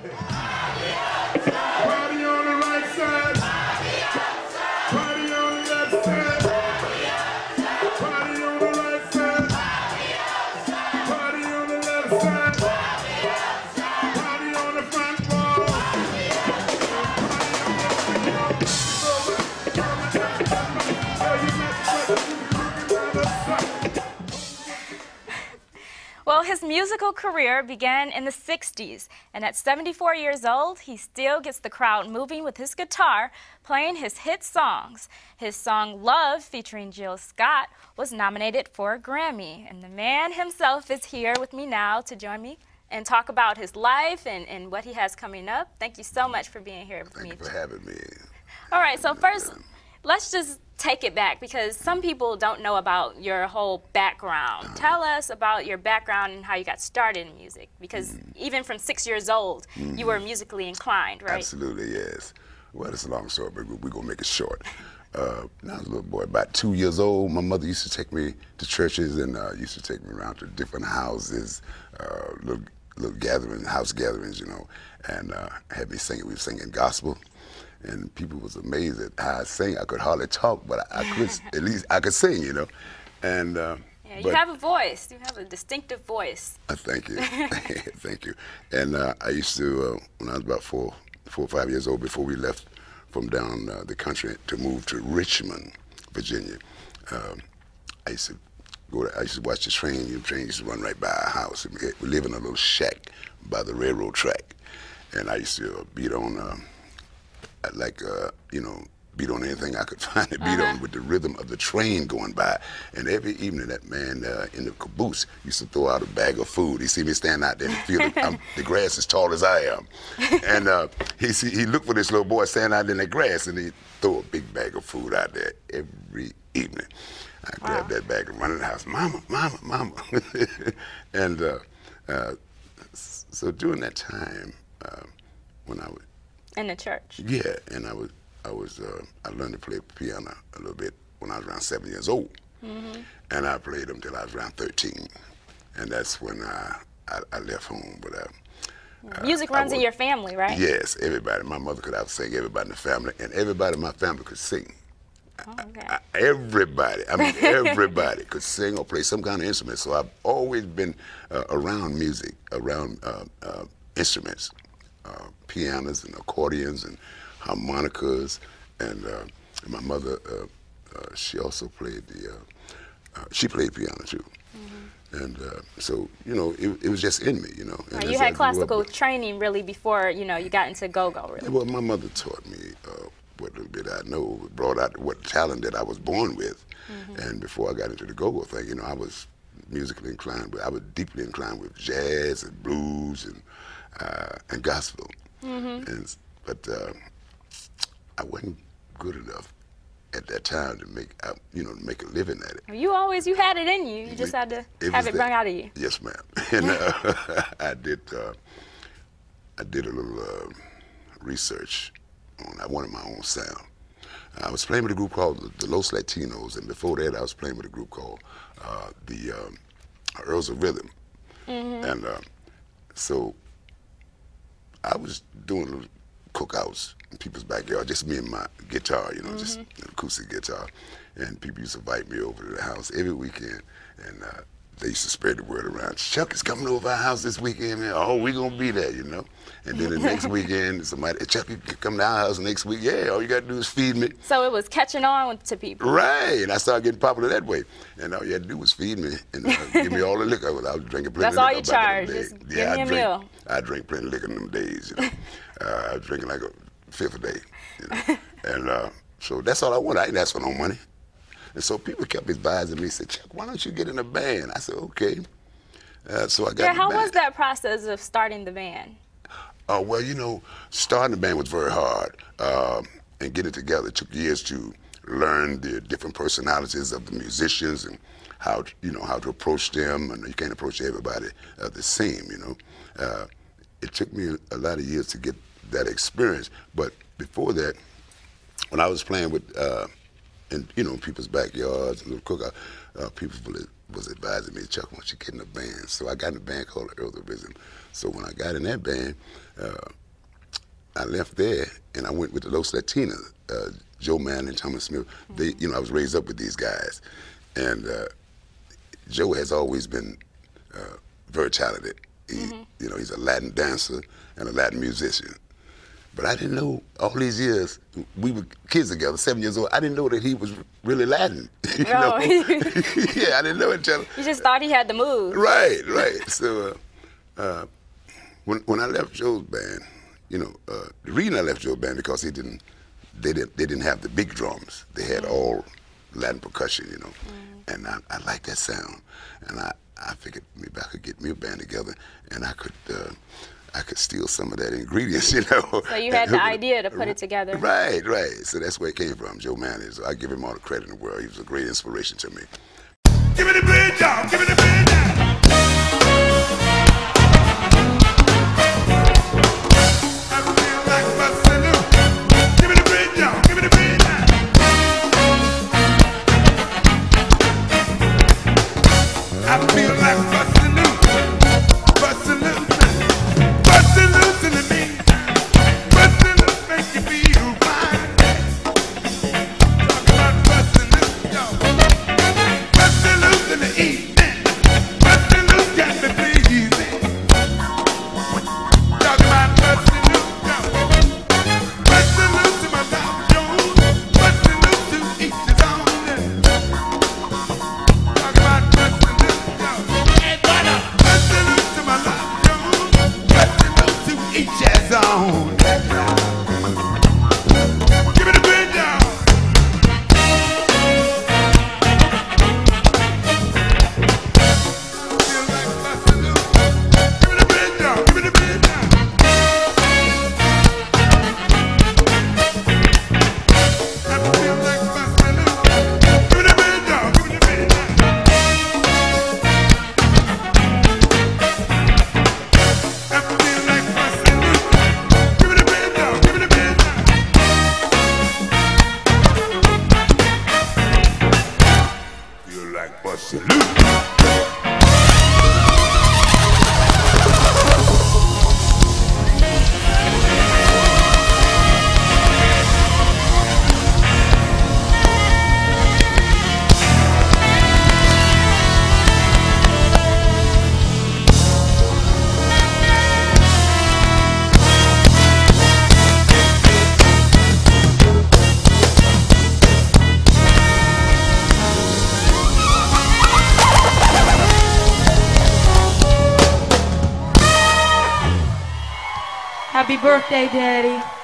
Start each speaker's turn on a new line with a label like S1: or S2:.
S1: Party on the right side. Party on the left side. Party on the right side. Party on the left side. Party on the front wall.
S2: Well, his musical career began in the 60s, and at 74 years old, he still gets the crowd moving with his guitar, playing his hit songs. His song Love, featuring Jill Scott, was nominated for a Grammy, and the man himself is here with me now to join me and talk about his life and what he has coming up. Thank you so much for being here with me.
S1: Thank you for having me.
S2: All right, so first, let's just take it back because some people don't know about your whole background. Tell us about your background and how you got started in music, because even from 6 years old, you were musically inclined, right?
S1: Absolutely, yes. Well, it's a long story, but we're going to make it short. When I was a little boy, about 2 years old, my mother used to take me to churches and used to take me around to different houses, little gatherings, house gatherings, you know, and had me singing. We were singing gospel. And people was amazed at how I sang. I could hardly talk, but I could, at least I could sing, you know. And
S2: yeah, you have a voice. You have a distinctive voice.
S1: Thank you, thank you. And I used to, when I was about four or 5 years old, before we left from down the country to move to Richmond, Virginia, I used to watch the train. The train used to run right by our house. We live in a little shack by the railroad track, and I used to beat on. You know, beat on anything I could find to beat on with the rhythm of the train going by. And every evening that man in the caboose used to throw out a bag of food. He see me stand out there and feel the grass as tall as I am. And he looked for this little boy standing out in the grass, and he throw a big bag of food out there every evening. I grabbed that bag and run in the house, mama, mama, mama. And so during that time, when I was
S2: in the church.
S1: Yeah, and I learned to play piano a little bit when I was around 7 years old, and I played until I was around 13, and that's when I left home. But
S2: music runs in your family, right?
S1: Yes, everybody. My mother could out-sing everybody in the family, and everybody in my family could sing.
S2: Oh, okay.
S1: Everybody, I mean everybody could sing or play some kind of instrument. So I've always been around music, around instruments. Pianos and accordions and harmonicas, and my mother, she also played she played piano too. And so, you know, it was just in me, you know. And
S2: you had classical training really before, you know, you got into go-go, really.
S1: Well, my mother taught me what little bit I know, brought out what talent that I was born with. And before I got into the go-go thing, you know, I was musically inclined, but I was deeply inclined with jazz and blues and gospel. But I wasn't good enough at that time to make a living at it.
S2: You had it in you. You just had to have it bring out of you.
S1: Yes, ma'am. And I did a little research on. I wanted my own sound. I was playing with a group called the Los Latinos, and before that, I was playing with a group called the Earls of Rhythm, and so I was doing little cookouts in people's backyard, just me and my guitar, you know, just an acoustic guitar. And people used to invite me over to the house every weekend, and they used to spread the word around. Chuck is coming over our house this weekend, man. Oh, we gonna be there, you know. And then the next weekend, somebody, Chuck, you can come to our house next week. Yeah, all you gotta do is feed me.
S2: So it was catching on to people.
S1: Right, and I started getting popular that way. And all you had to do was feed me and give me all the liquor. I was drinking plenty of liquor.
S2: That's all you charge, just give me a meal.
S1: I drank plenty of liquor in them days, you know. I was drinking like a fifth a day, you know. And so that's all I wanted. I didn't ask for no money. And so people kept advising me, said, Chuck, why don't you get in a band? I said, okay. So I got in the band.
S2: How was that process of starting the band?
S1: Well, you know, starting the band was very hard. And getting it together, it took years to learn the different personalities of the musicians and how to approach them. And you can't approach everybody the same, you know. It took me a lot of years to get that experience. But before that, when I was playing with in people's backyards, little cookout, people was advising me, Chuck, why don't you get in a band? So I got in a band called the Earth of Rhythm. So when I got in that band, I left there and I went with the Los Latinas, Joe Mann and Thomas Smith. They, you know, I was raised up with these guys, and Joe has always been very talented. He, you know, he's a Latin dancer and a Latin musician. But I didn't know all these years, we were kids together, 7 years old, I didn't know that he was really Latin. You know? Yeah, I didn't know it until...
S2: You just thought he had the moves.
S1: Right, right. So when I left Joe's band, you know, the reason I left Joe's band because they didn't have the big drums. They had all Latin percussion, you know. And I liked that sound. And I figured maybe I could get me a band together and I could steal some of that ingredients, you know.
S2: So you had the idea to put it together.
S1: Right, right. So that's where it came from. Joe Mann is, I give him all the credit in the world. He was a great inspiration to me. Give me the bridge, y'all. Give me the bridge, y'all.
S3: Happy birthday, Daddy.